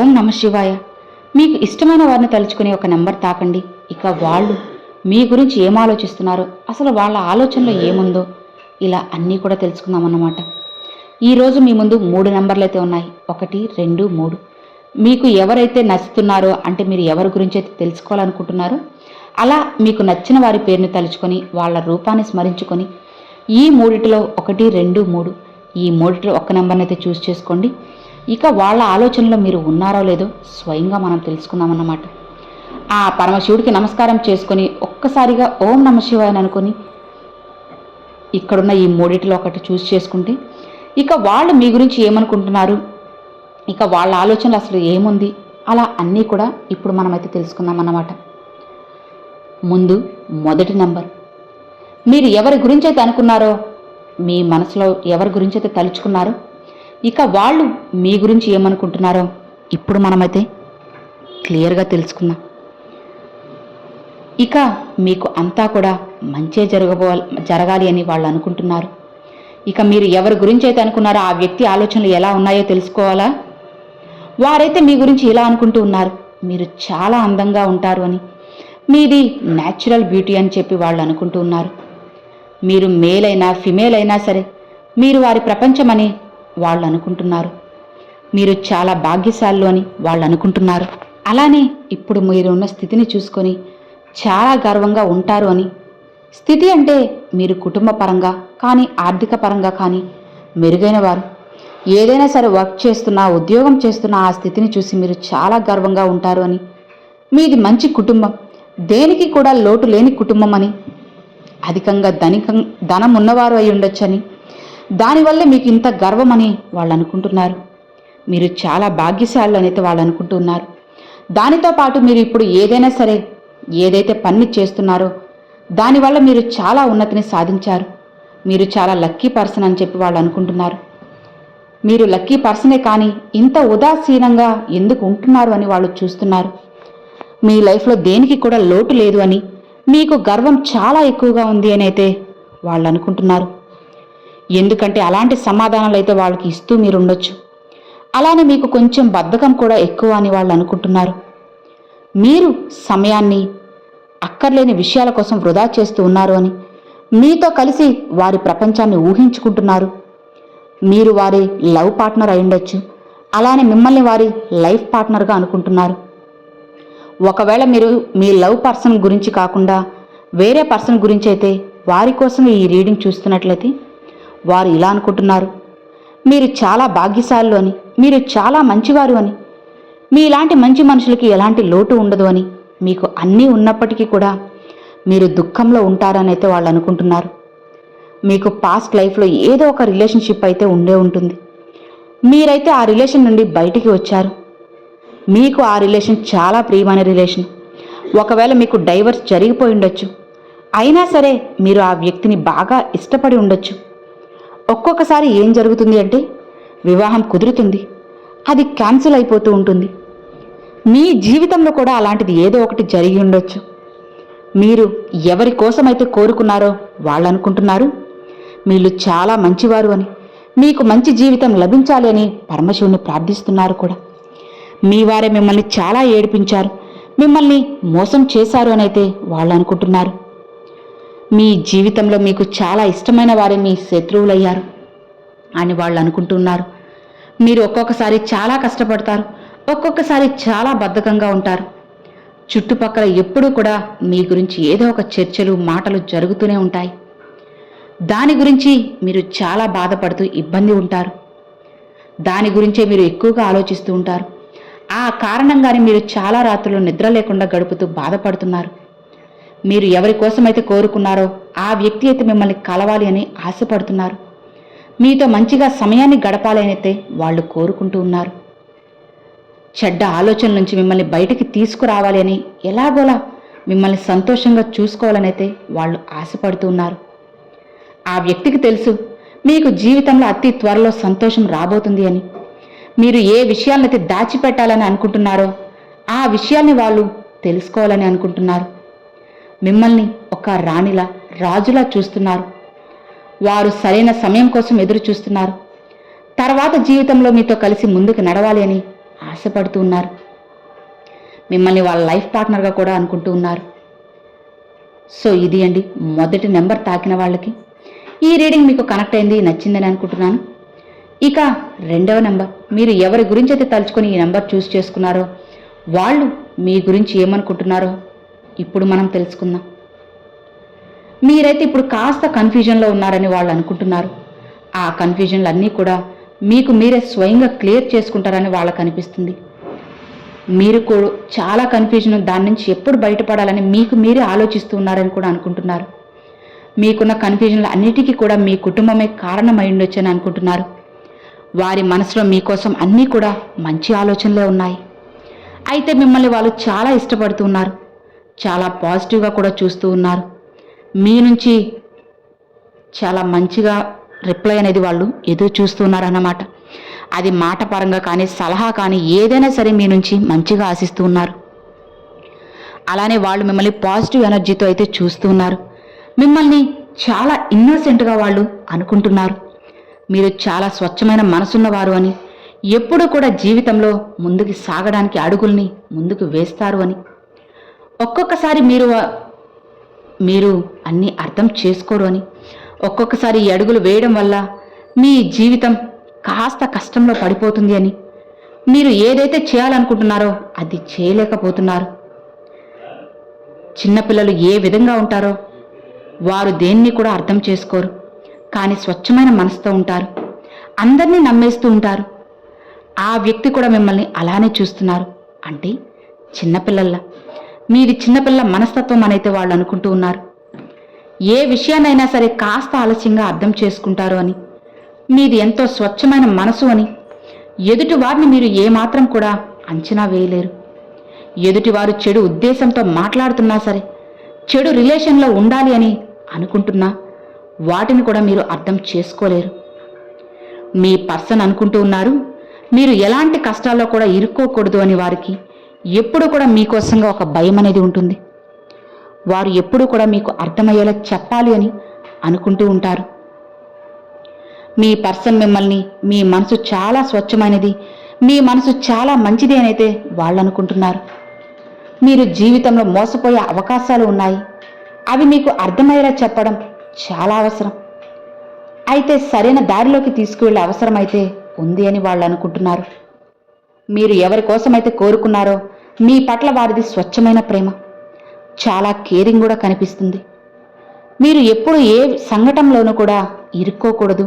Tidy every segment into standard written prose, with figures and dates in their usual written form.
ఓం నమ శివాయ. మీకు ఇష్టమైన వారిని తలుచుకుని ఒక నెంబర్ తాకండి. ఇక వాళ్ళు మీ గురించి ఏం ఆలోచిస్తున్నారో, అసలు వాళ్ళ ఆలోచనలో ఏముందో, ఇలా అన్నీ కూడా తెలుసుకుందామన్నమాట. ఈరోజు మీ ముందు 3 నెంబర్లు అయితే ఉన్నాయి. 1, 2, 3. మీకు ఎవరైతే నచ్చుతున్నారో, అంటే మీరు ఎవరి గురించి అయితే తెలుసుకోవాలనుకుంటున్నారో, అలా మీకు నచ్చిన వారి పేరుని తలుచుకొని వాళ్ళ రూపాన్ని స్మరించుకొని ఈ 3లో 1, 2, 3 ఈ 3లో ఒక్క నెంబర్ని అయితే చూస్ చేసుకోండి. ఇక వాళ్ళ ఆలోచనలో మీరు ఉన్నారో లేదో స్వయంగా మనం తెలుసుకుందామన్నమాట. ఆ పరమశివుడికి నమస్కారం చేసుకొని ఒక్కసారిగా ఓం నమ శివాయ అని అనుకొని ఇక్కడున్న ఈ 3లో ఒకటి చూస్ చేసుకుంటే, ఇక వాళ్ళు మీ గురించి ఏమనుకుంటున్నారు, ఇక వాళ్ళ ఆలోచనలు అసలు ఏముంది, అలా అన్నీ కూడా ఇప్పుడు మనమైతే తెలుసుకుందాం అన్నమాట. ముందు మొదటి నెంబర్. మీరు ఎవరి గురించి అయితే అనుకున్నారో, మీ మనసులో ఎవరి గురించి అయితే తలుచుకున్నారో, ఇక వాళ్ళు మీ గురించి ఏమనుకుంటున్నారో ఇప్పుడు మనమైతే క్లియర్గా తెలుసుకుందాం. ఇక మీకు అంతా కూడా మంచే జరగాలి అని వాళ్ళు అనుకుంటున్నారు. ఇక మీరు ఎవరి గురించి అయితే అనుకున్నారో ఆ వ్యక్తి ఆలోచనలు ఎలా ఉన్నాయో తెలుసుకోవాలా. వారైతే మీ గురించి ఇలా అనుకుంటూ ఉన్నారు, మీరు చాలా అందంగా ఉంటారు అని, మీది న్యాచురల్ బ్యూటీ అని చెప్పి వాళ్ళు అనుకుంటూ ఉన్నారు. మీరు మేల్ అయినా ఫిమేల్ అయినా సరే మీరు వారి ప్రపంచమని వాళ్ళు అనుకుంటున్నారు. మీరు చాలా భాగ్యశాలులు అని వాళ్ళు అనుకుంటున్నారు. అలానే ఇప్పుడు మీరున్న స్థితిని చూసుకొని చాలా గర్వంగా ఉంటారు అని. స్థితి అంటే మీరు కుటుంబ పరంగా కానీ, ఆర్థిక పరంగా కానీ మెరుగైన వారు. ఏదైనా సరే వర్క్ చేస్తున్నా, ఉద్యోగం చేస్తున్నా ఆ స్థితిని చూసి మీరు చాలా గర్వంగా ఉంటారు అని. మీది మంచి కుటుంబం, దేనికి కూడా లోటు లేని కుటుంబం అని, అధికంగా ధనం ఉన్నవారు అయి ఉండొచ్చని, దానివల్లే మీకు ఇంత గర్వమని వాళ్ళు అనుకుంటున్నారు. మీరు చాలా భాగ్యశాలులు అనేది వాళ్ళు అనుకుంటున్నారు. దానితో పాటు మీరు ఇప్పుడు ఏదైనా సరే ఏదైతే పని చేస్తున్నారో దానివల్ల మీరు చాలా ఉన్నతిని సాధించారు. మీరు చాలా లక్కీ పర్సన్ అని చెప్పి వాళ్ళు అనుకుంటున్నారు. మీరు లక్కీ పర్సనే, కానీ ఇంత ఉదాసీనంగా ఎందుకు ఉంటున్నారు అని వాళ్ళు చూస్తున్నారు. మీ లైఫ్లో దేనికి కూడా లోటు లేదు అని, మీకు గర్వం చాలా ఎక్కువగా ఉంది అని అయితే వాళ్ళు అనుకుంటున్నారు. ఎందుకంటే అలాంటి సమాధానాలు అయితే వాళ్ళకి ఇస్తూ మీరు ఉండొచ్చు. అలానే మీకు కొంచెం బద్ధకం కూడా ఎక్కువ అని వాళ్ళు అనుకుంటున్నారు. మీరు సమయాన్ని అక్కర్లేని విషయాల కోసం వృధా చేస్తూ ఉన్నారు అని, మీతో కలిసి వారి ప్రపంచాన్ని ఊహించుకుంటున్నారు. మీరు వారి లవ్ పార్ట్నర్ అయి ఉండొచ్చు, అలానే మిమ్మల్ని వారి లైఫ్ పార్ట్నర్గా అనుకుంటున్నారు. ఒకవేళ మీరు మీ లవ్ పర్సన్ గురించి కాకుండా వేరే పర్సన్ గురించి అయితే వారి కోసం ఈ రీడింగ్ చూస్తున్నట్లయితే వారు ఇలా అనుకుంటున్నారు, మీరు చాలా భాగ్యశాలులు అని, మీరు చాలా మంచివారు అని, మీలాంటి మంచి మనుషులకి ఎలాంటి లోటు ఉండదు అని, మీకు అన్నీ ఉన్నప్పటికీ కూడా మీరు దుఃఖంలో ఉంటారని అయితే వాళ్ళు అనుకుంటున్నారు. మీకు పాస్ట్ లైఫ్లో ఏదో ఒక రిలేషన్షిప్ అయితే ఉండే ఉంటుంది. మీరైతే ఆ రిలేషన్ నుండి బయటికి వచ్చారు. మీకు ఆ రిలేషన్ చాలా ప్రియమైన రిలేషన్. ఒకవేళ మీకు డైవర్స్ జరిగిపోయి ఉండొచ్చు, అయినా సరే మీరు ఆ వ్యక్తిని బాగా ఇష్టపడి ఉండొచ్చు. ఒక్కొక్కసారి ఏం జరుగుతుంది అంటే వివాహం కుదురుతుంది, అది క్యాన్సిల్ అయిపోతూ ఉంటుంది. మీ జీవితంలో కూడా అలాంటిది ఏదో ఒకటి జరిగి ఉండొచ్చు. మీరు ఎవరి కోసమైతే కోరుకున్నారో వాళ్ళు అనుకుంటున్నారు, మీరు చాలా మంచివారు అని, మీకు మంచి జీవితం లభించాలి అని పరమశివుని ప్రార్థిస్తున్నారు కూడా. మీ వారే మిమ్మల్ని చాలా ఏడిపించారు, మిమ్మల్ని మోసం చేశారు అని అయితే వాళ్ళు అనుకుంటున్నారు. మీ జీవితంలో మీకు చాలా ఇష్టమైన వారే మీ శత్రువులయ్యారు అని వాళ్ళు అనుకుంటున్నారు. మీరు ఒక్కొక్కసారి చాలా కష్టపడతారు, ఒక్కొక్కసారి చాలా బద్ధకంగా ఉంటారు. చుట్టుపక్కల ఎప్పుడూ కూడా మీ గురించి ఏదో ఒక చర్చలు, మాటలు జరుగుతూనే ఉంటాయి. దాని గురించి మీరు చాలా బాధపడుతూ ఇబ్బంది ఉంటారు. దాని గురించే మీరు ఎక్కువగా ఆలోచిస్తూ ఉంటారు. ఆ కారణంగానే మీరు చాలా రాత్రులు నిద్ర లేకుండా గడుపుతూ బాధపడుతున్నారు. మీరు ఎవరి కోసమైతే కోరుకున్నారో ఆ వ్యక్తి అయితే మిమ్మల్ని కలవాలి అని ఆశపడుతున్నారు. మీతో మంచిగా సమయాన్ని గడపాలి అని అయితే వాళ్ళు కోరుకుంటూ ఉన్నారు. చెడ్డ ఆలోచనల నుంచి మిమ్మల్ని బయటికి తీసుకురావాలి అని, ఎలాగోలా మిమ్మల్ని సంతోషంగా చూసుకోవాలని అయితే వాళ్ళు ఆశపడుతూ ఉన్నారు. ఆ వ్యక్తికి తెలుసు మీకు జీవితంలో అతి త్వరలో సంతోషం రాబోతుంది అని. మీరు ఏ విషయాలనైతే దాచిపెట్టాలని అనుకుంటున్నారో ఆ విషయాల్ని వాళ్ళు తెలుసుకోవాలని అనుకుంటున్నారు. మిమ్మల్ని ఒక రాణిలా, రాజులా చూస్తున్నారు. వారు సరైన సమయం కోసం ఎదురు చూస్తున్నారు. తర్వాత జీవితంలో మీతో కలిసి ముందుకు నడవాలి అని ఆశపడుతూ ఉన్నారు. మిమ్మల్ని వాళ్ళ లైఫ్ పార్ట్నర్గా కూడా అనుకుంటూ ఉన్నారు. సో ఇది అండి మొదటి నెంబర్ తాకిన వాళ్ళకి. ఈ రీడింగ్ మీకు కనెక్ట్ అయింది, నచ్చిందని అనుకుంటున్నాను. ఇక రెండవ నెంబర్, మీరు ఎవరి గురించి అయితే తలుచుకొని ఈ నెంబర్ చూస్ చేసుకున్నారో వాళ్ళు మీ గురించి ఏమనుకుంటున్నారో ఇప్పుడు మనం తెలుసుకుందాం. మీరైతే ఇప్పుడు కాస్త కన్ఫ్యూజన్లో ఉన్నారని వాళ్ళు అనుకుంటున్నారు. ఆ కన్ఫ్యూజన్లు అన్నీ కూడా మీకు మీరే స్వయంగా క్లియర్ చేసుకుంటారని వాళ్ళకు అనిపిస్తుంది. మీరు కూడా చాలా కన్ఫ్యూజన్, దాని నుంచి ఎప్పుడు బయటపడాలని మీకు మీరే ఆలోచిస్తూ ఉన్నారని కూడా అనుకుంటున్నారు. మీకున్న కన్ఫ్యూజన్లు అన్నిటికీ కూడా మీ కుటుంబమే కారణమై ఉండొచ్చని అనుకుంటున్నారు. వారి మనసులో మీకోసం అన్నీ కూడా మంచి ఆలోచనలే ఉన్నాయి. అయితే మిమ్మల్ని వాళ్ళు చాలా ఇష్టపడుతూ ఉన్నారు, చాలా పాజిటివ్గా కూడా చూస్తూ ఉన్నారు. మీ నుంచి చాలా మంచిగా రిప్లై అనేది వాళ్ళు ఎదురు చూస్తూ ఉన్నారన్నమాట. అది మాట పరంగా కానీ సలహా కానీ ఏదైనా సరే మీ నుంచి మంచిగా ఆశిస్తూ ఉన్నారు. అలానే వాళ్ళు మిమ్మల్ని పాజిటివ్ ఎనర్జీతో అయితే చూస్తూ ఉన్నారు. మిమ్మల్ని చాలా ఇన్నోసెంట్గా వాళ్ళు అనుకుంటున్నారు. మీరు చాలా స్వచ్ఛమైన మనసున్నవారు అని, ఎప్పుడూ కూడా జీవితంలో ముందుకు సాగడానికి అడుగుల్ని ముందుకు వేస్తారు అని. ఒక్కొక్కసారి మీరు అన్నీ అర్థం చేసుకోరు అని, ఒక్కొక్కసారి ఈ అడుగులు వేయడం వల్ల మీ జీవితం కాస్త కష్టంలో పడిపోతుంది అని, మీరు ఏదైతే చేయాలనుకుంటున్నారో అది చేయలేకపోతున్నారు. చిన్నపిల్లలు ఏ విధంగా ఉంటారో వారు దేన్ని కూడా అర్థం చేసుకోరు, కానీ స్వచ్ఛమైన మనసుతో ఉంటారు. అందరినీ నమ్మేస్తూ ఉంటారు. ఆ వ్యక్తి కూడా మిమ్మల్ని అలానే చూస్తున్నారు. అంటే చిన్నపిల్లల్లా మీది చిన్నపిల్ల మనస్తత్వం అనైతే వాళ్ళు అనుకుంటూ ఉన్నారు. ఏ విషయాన్నైనా సరే కాస్త ఆలస్యంగా అర్థం చేసుకుంటారు అని, మీది ఎంతో స్వచ్ఛమైన మనసు అని, ఎదుటి వారిని మీరు ఏమాత్రం కూడా అంచనా వేయలేరు. ఎదుటివారు చెడు ఉద్దేశంతో మాట్లాడుతున్నా సరే, చెడు రిలేషన్లో ఉండాలి అని అనుకుంటున్నా వాటిని కూడా మీరు అర్థం చేసుకోలేరు. మీ పర్సన్ అనుకుంటూ ఉన్నారు మీరు ఎలాంటి కష్టాల్లో కూడా ఇరుక్కోకూడదు అని. వారికి ఎప్పుడు కూడా మీకోసంగా ఒక భయం అనేది ఉంటుంది. వారు ఎప్పుడు కూడా మీకు అర్థమయ్యేలా చెప్పాలి అని అనుకుంటూ ఉంటారు. మీ పర్సన్ మిమ్మల్ని, మీ మనసు చాలా స్వచ్ఛమైనది, మీ మనసు చాలా మంచిది అని అయితే వాళ్ళు అనుకుంటున్నారు. మీరు జీవితంలో మోసపోయే అవకాశాలు ఉన్నాయి, అవి మీకు అర్థమయ్యేలా చెప్పడం చాలా అవసరం. అయితే సరైన దారిలోకి తీసుకువెళ్ళే అవసరం అయితే ఉంది అని వాళ్ళు అనుకుంటున్నారు. మీరు ఎవరి కోసమైతే కోరుకున్నారో మీ పట్ల వారిది స్వచ్ఛమైన ప్రేమ, చాలా కేరింగ్ కూడా కనిపిస్తుంది. మీరు ఎప్పుడు ఏ సంఘటనలోనూ కూడా ఇరుక్కోకూడదు,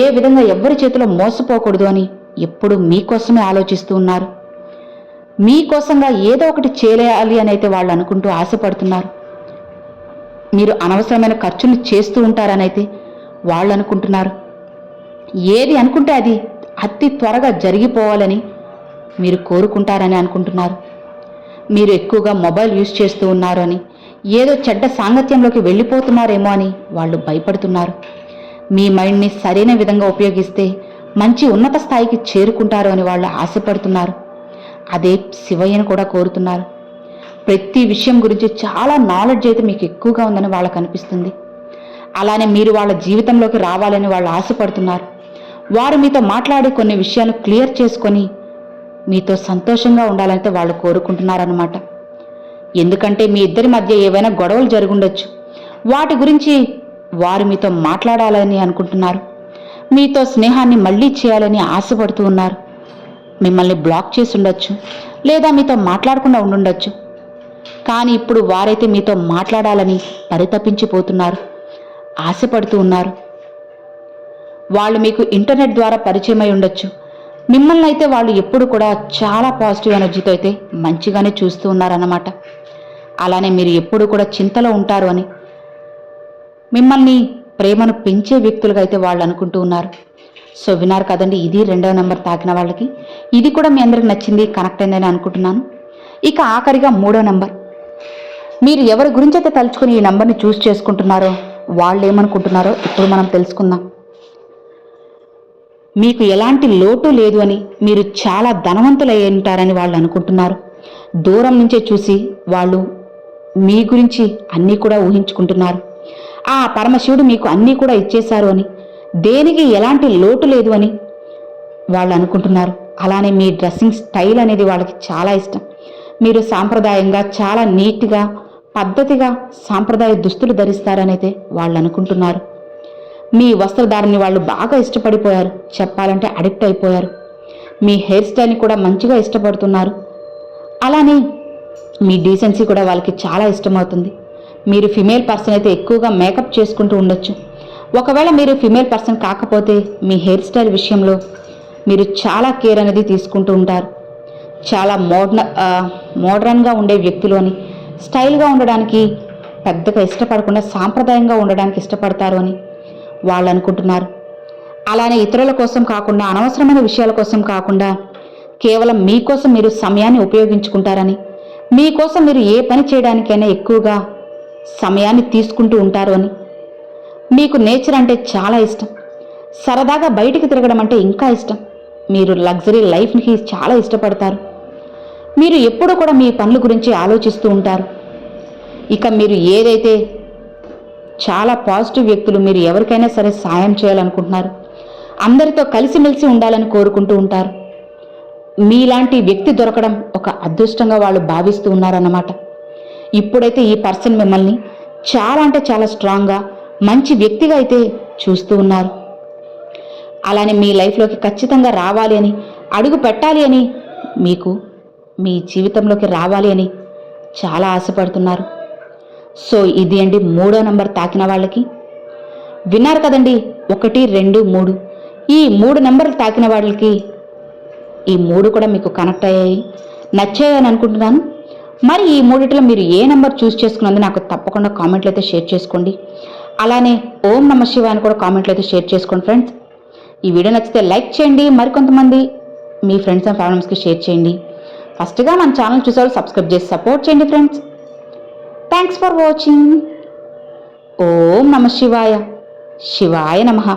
ఏ విధంగా ఎవ్వరి చేతిలో మోసపోకూడదు అని ఎప్పుడు మీకోసమే ఆలోచిస్తూ ఉన్నారు. మీకోసంగా ఏదో ఒకటి చేయాలి అని అయితే వాళ్ళు అనుకుంటూ ఆశపడుతున్నారు. మీరు అనవసరమైన ఖర్చులు చేస్తూ ఉంటారని అయితే వాళ్ళు అనుకుంటున్నారు. ఏది అనుకుంటే అది అతి త్వరగా జరిగిపోవాలని మీరు కోరుకుంటారని అనుకుంటున్నారు. మీరు ఎక్కువగా మొబైల్ యూజ్ చేస్తూ ఉన్నారు అని, ఏదో చెడ్డ సాంగత్యంలోకి వెళ్ళిపోతున్నారేమో అని వాళ్ళు భయపడుతున్నారు. మీ మైండ్ని సరైన విధంగా ఉపయోగిస్తే మంచి ఉన్నత స్థాయికి చేరుకుంటారు అని వాళ్ళు ఆశపడుతున్నారు. అదే శివయ్యను కూడా కోరుతున్నారు. ప్రతి విషయం గురించి చాలా నాలెడ్జ్ అయితే మీకు ఎక్కువగా ఉందని వాళ్ళకు అనిపిస్తుంది. అలానే మీరు వాళ్ళ జీవితంలోకి రావాలని వాళ్ళు ఆశపడుతున్నారు. వారు మీతో మాట్లాడి కొన్ని విషయాలు క్లియర్ చేసుకొని మీతో సంతోషంగా ఉండాలంటే వాళ్ళు కోరుకుంటున్నారన్నమాట. ఎందుకంటే మీ ఇద్దరి మధ్య ఏవైనా గొడవలు జరుగుండొచ్చు, వాటి గురించి వారు మీతో మాట్లాడాలని అనుకుంటున్నారు. మీతో స్నేహాన్ని మళ్ళీ చేయాలని ఆశపడుతూ ఉన్నారు. మిమ్మల్ని బ్లాక్ చేసి ఉండొచ్చు, లేదా మీతో మాట్లాడకుండా ఉండుండొచ్చు. కానీ ఇప్పుడు వారైతే మీతో మాట్లాడాలని పరితపించిపోతున్నారు, ఆశపడుతూ ఉన్నారు. వాళ్ళు మీకు ఇంటర్నెట్ ద్వారా పరిచయం అయి ఉండొచ్చు. మిమ్మల్ని అయితే వాళ్ళు ఎప్పుడు కూడా చాలా పాజిటివ్ ఎనర్జీతో అయితే మంచిగానే చూస్తూ ఉన్నారన్నమాట. అలానే మీరు ఎప్పుడు కూడా చింతలో ఉంటారు అని, మిమ్మల్ని ప్రేమను పెంచే వ్యక్తులుగా అయితే వాళ్ళు అనుకుంటూ ఉన్నారు. సో విన్నారు కదండి, ఇది రెండవ నెంబర్ తాకిన వాళ్ళకి. ఇది కూడా మీ అందరికి నచ్చింది, కనెక్ట్ అయిందని అనుకుంటున్నాను. ఇక ఆఖరిగా మూడో నెంబర్, మీరు ఎవరి గురించి అయితే తలుచుకుని ఈ నెంబర్ని చూస్ చేసుకుంటున్నారో వాళ్ళు ఏమనుకుంటున్నారో ఇప్పుడు మనం తెలుసుకుందాం. మీకు ఎలాంటి లోటు లేదు అని, మీరు చాలా ధనవంతులై ఉంటారని వాళ్ళు అనుకుంటున్నారు. దూరం నుంచే చూసి వాళ్ళు మీ గురించి అన్నీ కూడా ఊహించుకుంటున్నారు. ఆ పరమశివుడు మీకు అన్నీ కూడా ఇచ్చేశారు అని, దేనికి ఎలాంటి లోటు లేదు అని వాళ్ళు అనుకుంటున్నారు. అలానే మీ డ్రెస్సింగ్ స్టైల్ అనేది వాళ్ళకి చాలా ఇష్టం. మీరు సాంప్రదాయంగా చాలా నీట్గా పద్ధతిగా సాంప్రదాయ దుస్తులు ధరిస్తారనైతే వాళ్ళు అనుకుంటున్నారు. మీ వస్త్రధారణని వాళ్ళు బాగా ఇష్టపడిపోయారు, చెప్పాలంటే అడిక్ట్ అయిపోయారు. మీ హెయిర్ స్టైల్ని కూడా మంచిగా ఇష్టపడుతున్నారు. అలానే మీ డీసెన్సీ కూడా వాళ్ళకి చాలా ఇష్టమవుతుంది. మీరు ఫిమేల్ పర్సన్ అయితే ఎక్కువగా మేకప్ చేసుకుంటూ ఉండొచ్చు. ఒకవేళ మీరు ఫిమేల్ పర్సన్ కాకపోతే మీ హెయిర్ స్టైల్ విషయంలో మీరు చాలా కేర్ అనేది తీసుకుంటూ ఉంటారు. చాలా మోడ్రన్గా ఉండే వ్యక్తులు అని, స్టైల్గా ఉండడానికి పెద్దగా ఇష్టపడకుండా సాంప్రదాయంగా ఉండడానికి ఇష్టపడతారు అని వాళ్ళు అనుకుంటున్నారు. అలానే ఇతరుల కోసం కాకుండా, అనవసరమైన విషయాల కోసం కాకుండా కేవలం మీకోసం మీరు సమయాన్ని ఉపయోగించుకుంటారని, మీకోసం మీరు ఏ పని చేయడానికైనా ఎక్కువగా సమయాన్ని తీసుకుంటూ ఉంటారు అని, మీకు నేచర్ అంటే చాలా ఇష్టం, సరదాగా బయటికి తిరగడం అంటే ఇంకా ఇష్టం, మీరు లగ్జరీ లైఫ్కి చాలా ఇష్టపడతారు. మీరు ఎప్పుడూ కూడా మీ పనుల గురించి ఆలోచిస్తూ ఉంటారు. ఇక మీరు ఏదైతే చాలా పాజిటివ్ వ్యక్తులు, మీరు ఎవరికైనా సరే సాయం చేయాలనుకుంటున్నారు, అందరితో కలిసిమెలిసి ఉండాలని కోరుకుంటూ ఉంటారు. మీలాంటి వ్యక్తి దొరకడం ఒక అదృష్టంగా వాళ్ళు భావిస్తూ ఉన్నారన్నమాట. ఇప్పుడైతే ఈ పర్సన్ మిమ్మల్ని చాలా అంటే చాలా స్ట్రాంగ్గా మంచి వ్యక్తిగా అయితే చూస్తూ ఉన్నారు. అలానే మీ లైఫ్లోకి ఖచ్చితంగా రావాలి అని, అడుగు పెట్టాలి అని, మీకు మీ జీవితంలోకి రావాలి అని చాలా ఆశపడుతున్నారు. సో ఇది అండి 3వ నంబర్ తాకిన వాళ్ళకి. విన్నారు కదండి, 1, 2, 3 ఈ 3 నెంబర్లు తాకిన వాళ్ళకి ఈ 3 కూడా మీకు కనెక్ట్ అయ్యాయి, నచ్చాయని అనుకుంటున్నాను. మరి ఈ 3లో మీరు ఏ నెంబర్ చూస్ చేసుకున్నది నాకు తప్పకుండా కామెంట్లు అయితే షేర్ చేసుకోండి. అలానే ఓం నమ శివాయ అని కూడా కామెంట్లు అయితే షేర్ చేసుకోండి ఫ్రెండ్స్. ఈ వీడియో నచ్చితే లైక్ చేయండి, మరికొంతమంది మీ ఫ్రెండ్స్ అండ్ ఫ్యామిలీస్కి షేర్ చేయండి. ఫస్ట్గా మన ఛానల్ చూసేవాళ్ళు సబ్స్క్రైబ్ చేసి సపోర్ట్ చేయండి ఫ్రెండ్స్. Thanks for watching. ఓం నమ శివాయ. శివాయ నమః.